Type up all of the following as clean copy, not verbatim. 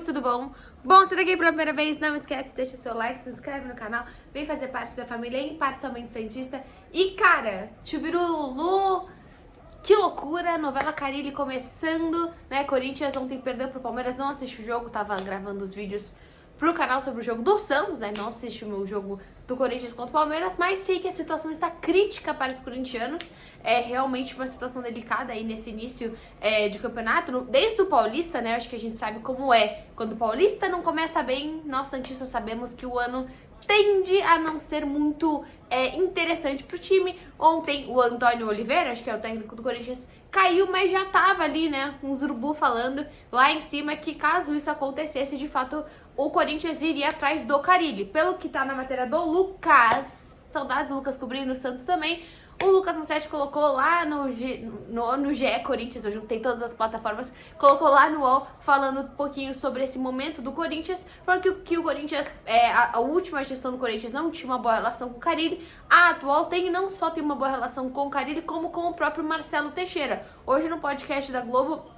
amigos, tudo bom? Bom, se tá aqui pela primeira vez, não esquece, deixa seu like, se inscreve no canal, vem fazer parte da família Imparcialmente Santista. E cara, Chubirulu, que loucura, novela Carille começando, né? Corinthians ontem perdeu pro Palmeiras, não assisti o jogo, tava gravando os vídeos pro canal sobre o jogo do Santos, né? Não assisti o meu jogo do Corinthians contra o Palmeiras, mas sei que a situação está crítica para os corintianos. É realmente uma situação delicada aí nesse início de campeonato. Desde o Paulista, né? Acho que a gente sabe como é. Quando o Paulista não começa bem, nós santistas sabemos que o ano tende a não ser muito interessante pro time. Ontem o Antônio Oliveira, acho que é o técnico do Corinthians, caiu, mas já tava ali, né? Um urubu falando lá em cima que caso isso acontecesse, de fato, o Corinthians iria atrás do Carille. Pelo que tá na matéria do Lucas, saudades do Lucas cobrindo o Santos também, o Lucas Mussetti colocou lá no GE Corinthians, eu juntei todas as plataformas, colocou lá no UOL falando um pouquinho sobre esse momento do Corinthians, falando que o Corinthians, a última gestão do Corinthians não tinha uma boa relação com o Carille, a atual não só tem uma boa relação com o Carille, como com o próprio Marcelo Teixeira. Hoje no podcast da Globo,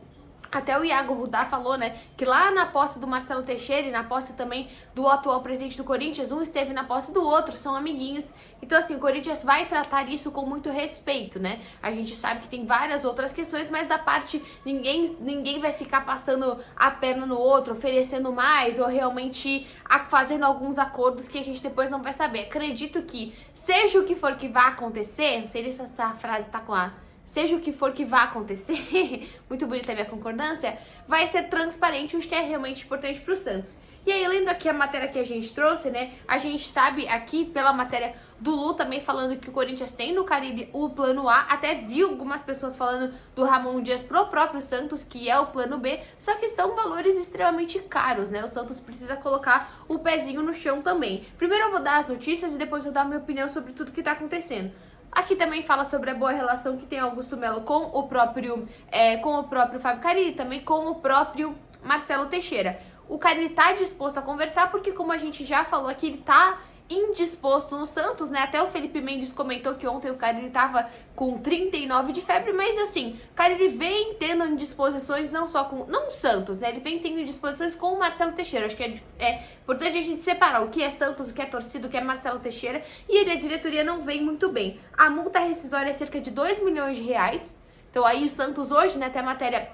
até o Iago Rudá falou, né, que lá na posse do Marcelo Teixeira e na posse também do atual presidente do Corinthians, um esteve na posse do outro, são amiguinhos. Então, assim, o Corinthians vai tratar isso com muito respeito, né? A gente sabe que tem várias outras questões, mas da parte, ninguém vai ficar passando a perna no outro, oferecendo mais ou realmente fazendo alguns acordos que a gente depois não vai saber. Acredito que, seja o que for que vá acontecer, não sei se essa frase tá com a... Seja o que for que vá acontecer, muito bonita a minha concordância, vai ser transparente, o que é realmente importante para o Santos. E aí, lendo aqui a matéria que a gente trouxe, né, a gente sabe aqui pela matéria do Lu também falando que o Corinthians tem no Carille o plano A, até viu algumas pessoas falando do Ramon Dias pro próprio Santos, que é o plano B, só que são valores extremamente caros, né, o Santos precisa colocar o pezinho no chão também. Primeiro eu vou dar as notícias e depois eu dar a minha opinião sobre tudo que tá acontecendo. Aqui também fala sobre a boa relação que tem Augusto Melo com o próprio Fábio Carille, também com o próprio Marcelo Teixeira. O Carille tá disposto a conversar porque, como a gente já falou aqui, ele tá indisposto no Santos, né? Até o Felipe Mendes comentou que ontem o Carille tava com 39 de febre, mas assim, o Carille vem tendo indisposições não só com... Não o Santos, né? Ele vem tendo indisposições com o Marcelo Teixeira. Acho que é importante a gente separar o que é Santos, o que é torcida, o que é Marcelo Teixeira. E a diretoria não vem muito bem. A multa rescisória é cerca de 2 milhões de reais. Então aí o Santos hoje, né, até a matéria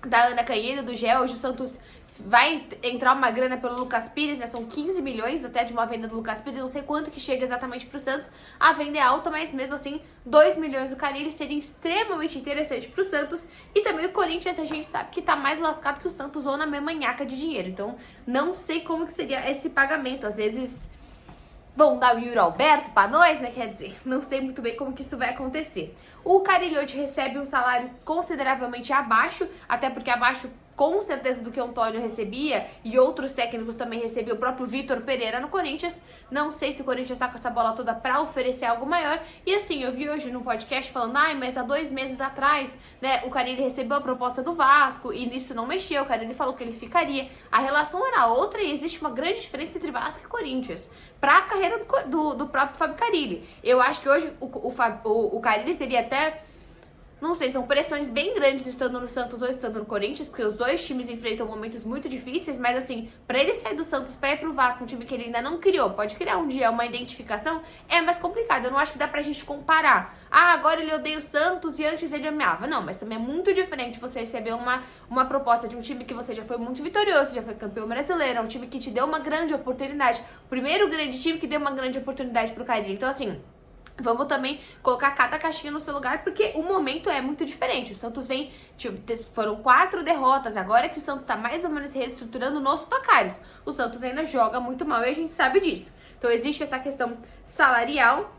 da Ana Canhedo, do GE, hoje o Santos vai entrar uma grana pelo Lucas Pires, né? São 15 milhões até de uma venda do Lucas Pires, não sei quanto que chega exatamente pro Santos, a venda é alta, mas mesmo assim 2 milhões do Carille seria extremamente interessante pro Santos. E também o Corinthians, a gente sabe que tá mais lascado que o Santos ou na mesma nhaca de dinheiro, então não sei como que seria esse pagamento. Às vezes vão dar o Yuri Alberto pra nós, né? Quer dizer, não sei muito bem como que isso vai acontecer. O Carille hoje recebe um salário consideravelmente abaixo, até porque abaixo com certeza do que o Antônio recebia e outros técnicos também recebiam, o próprio Vitor Pereira no Corinthians. Não sei se o Corinthians tá com essa bola toda pra oferecer algo maior. E assim, eu vi hoje no podcast falando, mas há 2 meses atrás, né, o Carille recebeu a proposta do Vasco e nisso não mexeu. O Carille falou que ele ficaria. A relação era outra e existe uma grande diferença entre Vasco e Corinthians pra carreira do próprio Fábio Carille. Eu acho que hoje o Carille teria até... Não sei, são pressões bem grandes estando no Santos ou estando no Corinthians, porque os dois times enfrentam momentos muito difíceis, mas assim, pra ele sair do Santos pra ir pro Vasco, um time que ele ainda não criou, pode criar um dia uma identificação, é mais complicado. Eu não acho que dá pra gente comparar. Agora ele odeia o Santos e antes ele amava. Não, mas também é muito diferente você receber uma proposta de um time que você já foi muito vitorioso, já foi campeão brasileiro, é um time que te deu uma grande oportunidade. O primeiro grande time que deu uma grande oportunidade pro Carille. Então assim, vamos também colocar cada caixinha no seu lugar, porque o momento é muito diferente. O Santos vem, foram 4 derrotas, agora que o Santos tá mais ou menos se reestruturando nos placares. O Santos ainda joga muito mal e a gente sabe disso. Então existe essa questão salarial.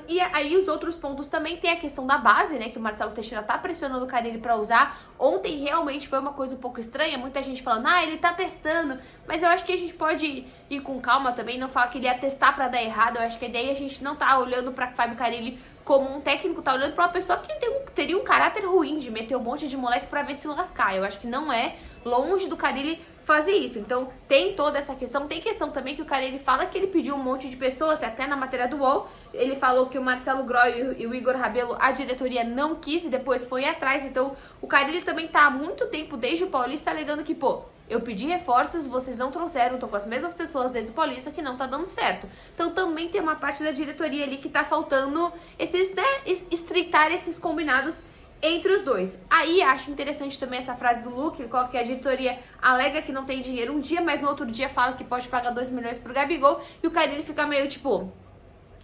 E aí os outros pontos também tem a questão da base, né, que o Marcelo Teixeira tá pressionando o Carille pra usar. Ontem realmente foi uma coisa um pouco estranha, muita gente falando, ele tá testando, mas eu acho que a gente pode ir com calma também, não falar que ele ia testar pra dar errado. Eu acho que daí a gente não tá olhando pra Fábio Carille como um técnico, tá olhando pra uma pessoa que teria um caráter ruim de meter um monte de moleque pra ver se lascar. Eu acho que não é longe do Carille fazer isso. Então tem toda essa questão. Tem questão também que o Carille fala que ele pediu um monte de pessoas, até na matéria do UOL, ele falou que o Marcelo Groy e o Igor Rabelo, a diretoria não quis e depois foi atrás. Então o Carille também tá há muito tempo, desde o Paulista, alegando que, Eu pedi reforços, vocês não trouxeram, tô com as mesmas pessoas desde o Paulista que não tá dando certo. Então também tem uma parte da diretoria ali que tá faltando esses, né, estreitar esses combinados entre os dois. Aí acho interessante também essa frase do Luke, qual que a diretoria alega que não tem dinheiro um dia, mas no outro dia fala que pode pagar 2 milhões pro Gabigol, e o Carille fica meio tipo,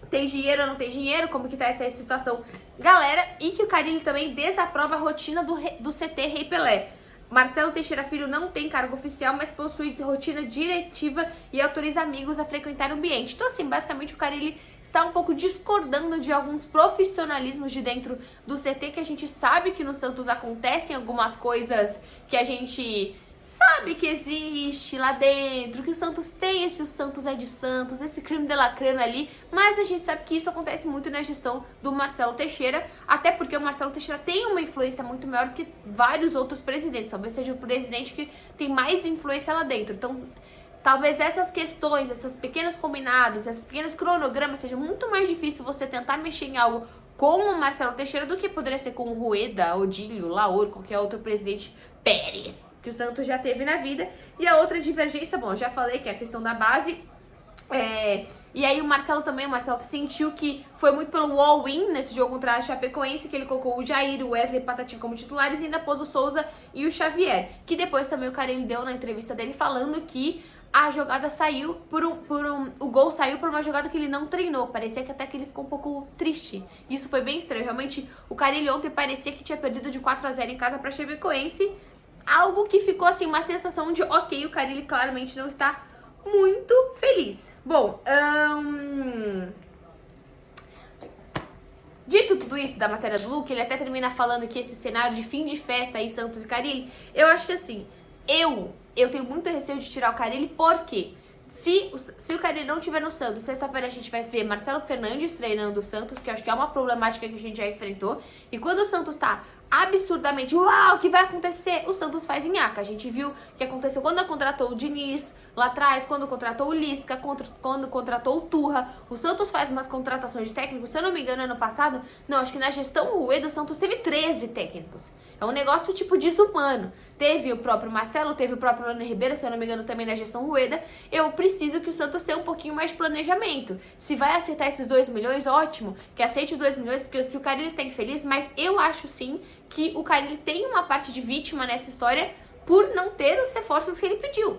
tem dinheiro ou não tem dinheiro, como que tá essa situação, galera, e que o Carille também desaprova a rotina do CT Rei Pelé. Marcelo Teixeira Filho não tem cargo oficial, mas possui rotina diretiva e autoriza amigos a frequentar o ambiente. Então, assim, basicamente o Carille está um pouco discordando de alguns profissionalismos de dentro do CT, que a gente sabe que no Santos acontecem algumas coisas que a gente sabe que existe lá dentro, que o Santos tem esse o Santos é de Santos, esse creme de la creme ali, mas a gente sabe que isso acontece muito na gestão do Marcelo Teixeira, até porque o Marcelo Teixeira tem uma influência muito maior do que vários outros presidentes, talvez seja o presidente que tem mais influência lá dentro. Então, talvez essas questões, esses pequenos combinados, esses pequenos cronogramas, seja muito mais difícil você tentar mexer em algo com o Marcelo Teixeira do que poderia ser com o Rueda, Odílio, Laor, qualquer outro presidente, Pérez, que o Santos já teve na vida. E a outra divergência, bom, já falei que é a questão da base. E aí o Marcelo sentiu que foi muito pelo all-in nesse jogo contra a Chapecoense, que ele colocou o Jair, o Wesley e o Patati como titulares e ainda pôs o Souza e o Xavier. Que depois também o Carille deu na entrevista dele falando que a jogada saiu o gol saiu por uma jogada que ele não treinou. Parecia que até que ele ficou um pouco triste. Isso foi bem estranho. Realmente, o Carille ontem parecia que tinha perdido de 4-0 em casa pra Chapecoense. Algo que ficou assim, uma sensação de ok, o Carille claramente não está muito feliz. Bom, dito tudo isso da matéria do Luke, ele até termina falando que esse cenário de fim de festa aí, Santos e Carille, eu acho que assim, eu tenho muito receio de tirar o Carille, porque se o Carille não estiver no Santos, sexta-feira a gente vai ver Marcelo Fernandes treinando o Santos, que eu acho que é uma problemática que a gente já enfrentou, e quando o Santos tá absurdamente, uau, o que vai acontecer? O Santos faz nhaca. A gente viu o que aconteceu quando contratou o Diniz lá atrás, quando contratou o Lisca, quando contratou o Turra. O Santos faz umas contratações de técnicos, se eu não me engano, ano passado, não, acho que na gestão Rueda, o Santos teve 13 técnicos. É um negócio tipo desumano. Teve o próprio Marcelo, teve o próprio Lano Ribeiro, se eu não me engano, também na gestão Rueda. Eu preciso que o Santos tenha um pouquinho mais de planejamento. Se vai aceitar esses 2 milhões, ótimo, que aceite os 2 milhões, porque se o Carille tá infeliz, mas eu acho sim que o Carille tem uma parte de vítima nessa história por não ter os reforços que ele pediu.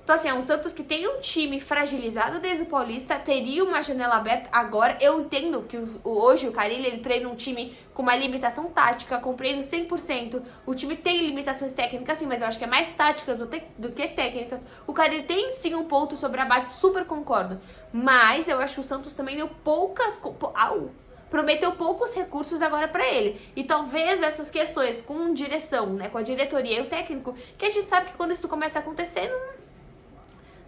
Então, assim, é um Santos que tem um time fragilizado desde o Paulista, teria uma janela aberta agora. Eu entendo que hoje o Carille, ele treina um time com uma limitação tática, compreendo 100%. O time tem limitações técnicas, sim, mas eu acho que é mais táticas do que técnicas. O Carille tem, sim, um ponto sobre a base, super concordo. Mas eu acho que o Santos também deu prometeu poucos recursos agora pra ele. E talvez essas questões com direção, né, com a diretoria e o técnico, que a gente sabe que quando isso começa a acontecer,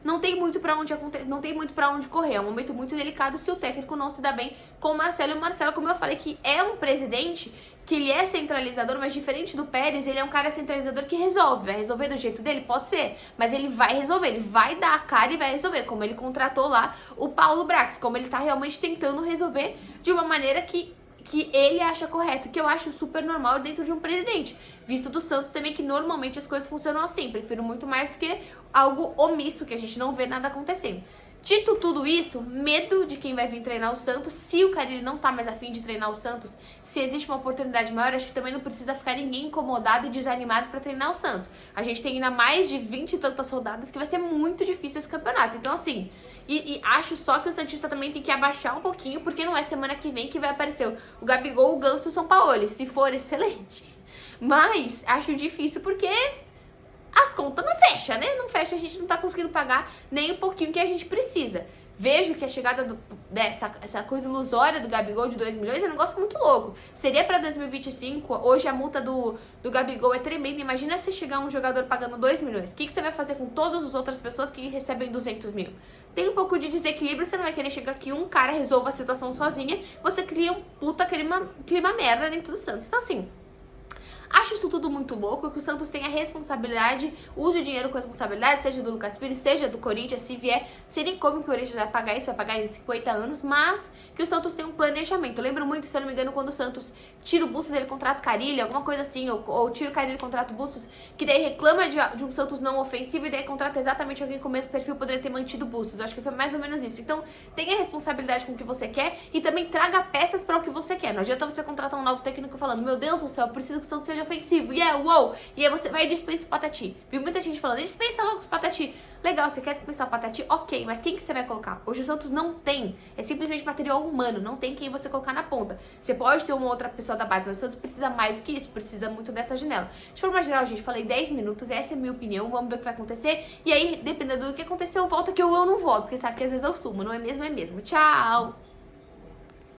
não tem muito pra onde correr. É um momento muito delicado se o técnico não se dá bem com o Marcelo. E o Marcelo, como eu falei, que é um presidente que ele é centralizador, mas diferente do Pérez, ele é um cara centralizador que resolve. Vai resolver do jeito dele? Pode ser. Mas ele vai resolver, ele vai dar a cara e vai resolver. Como ele contratou lá o Paulo Brax, como ele tá realmente tentando resolver de uma maneira que ele acha correto, que eu acho super normal dentro de um presidente. Visto do Santos também, que normalmente as coisas funcionam assim. Prefiro muito mais do que algo omisso, que a gente não vê nada acontecendo. Dito tudo isso, medo de quem vai vir treinar o Santos. Se o Carille não tá mais afim de treinar o Santos, se existe uma oportunidade maior, acho que também não precisa ficar ninguém incomodado e desanimado pra treinar o Santos. A gente tem ainda mais de 20 e tantas rodadas que vai ser muito difícil esse campeonato. Então, assim, e acho só que o Santista também tem que abaixar um pouquinho, porque não é semana que vem que vai aparecer o Gabigol, o Ganso e o São Paulo. Se for, excelente. Mas acho difícil porque as contas não fecham, né? Não fecha, a gente não tá conseguindo pagar nem um pouquinho que a gente precisa. Vejo que a chegada essa coisa ilusória do Gabigol de 2 milhões é um negócio muito louco. Seria pra 2025, hoje a multa do Gabigol é tremenda. Imagina se chegar um jogador pagando 2 milhões. O que você vai fazer com todas as outras pessoas que recebem 200 mil? Tem um pouco de desequilíbrio, você não vai querer chegar aqui um cara resolva a situação sozinha, você cria um puta clima merda dentro do Santos. Então, assim, Acho isso tudo muito louco, que o Santos tenha responsabilidade, use o dinheiro com responsabilidade, seja do Lucas Pires, seja do Corinthians, se vier, sei nem como que o Corinthians vai pagar isso, vai pagar em 50 anos, mas que o Santos tenha um planejamento. Eu lembro muito, se eu não me engano, quando o Santos tira o Bustos, ele contrata o Carille, alguma coisa assim, ou tira o Carille e contrata o Bustos, que daí reclama de um Santos não ofensivo e daí contrata exatamente alguém com o mesmo perfil, poderia ter mantido o Bustos. Acho que foi mais ou menos isso. Então, tenha responsabilidade com o que você quer e também traga peças para o que você quer. Não adianta você contratar um novo técnico falando, meu Deus do céu, eu preciso que o Santos seja ofensivo, uou! E aí você vai e dispensa o Patati. Vi muita gente falando, dispensa logo os Patati. Legal, você quer dispensar o Patati? Ok, mas quem que você vai colocar? Hoje o Santos não tem. É simplesmente material humano, não tem quem você colocar na ponta. Você pode ter uma outra pessoa da base, mas o Santos precisa mais do que isso, precisa muito dessa janela. De forma geral, gente, falei 10 minutos, essa é a minha opinião, vamos ver o que vai acontecer. E aí, dependendo do que acontecer, eu volto, que eu não volto, porque sabe que às vezes eu sumo, não é mesmo? É mesmo. Tchau!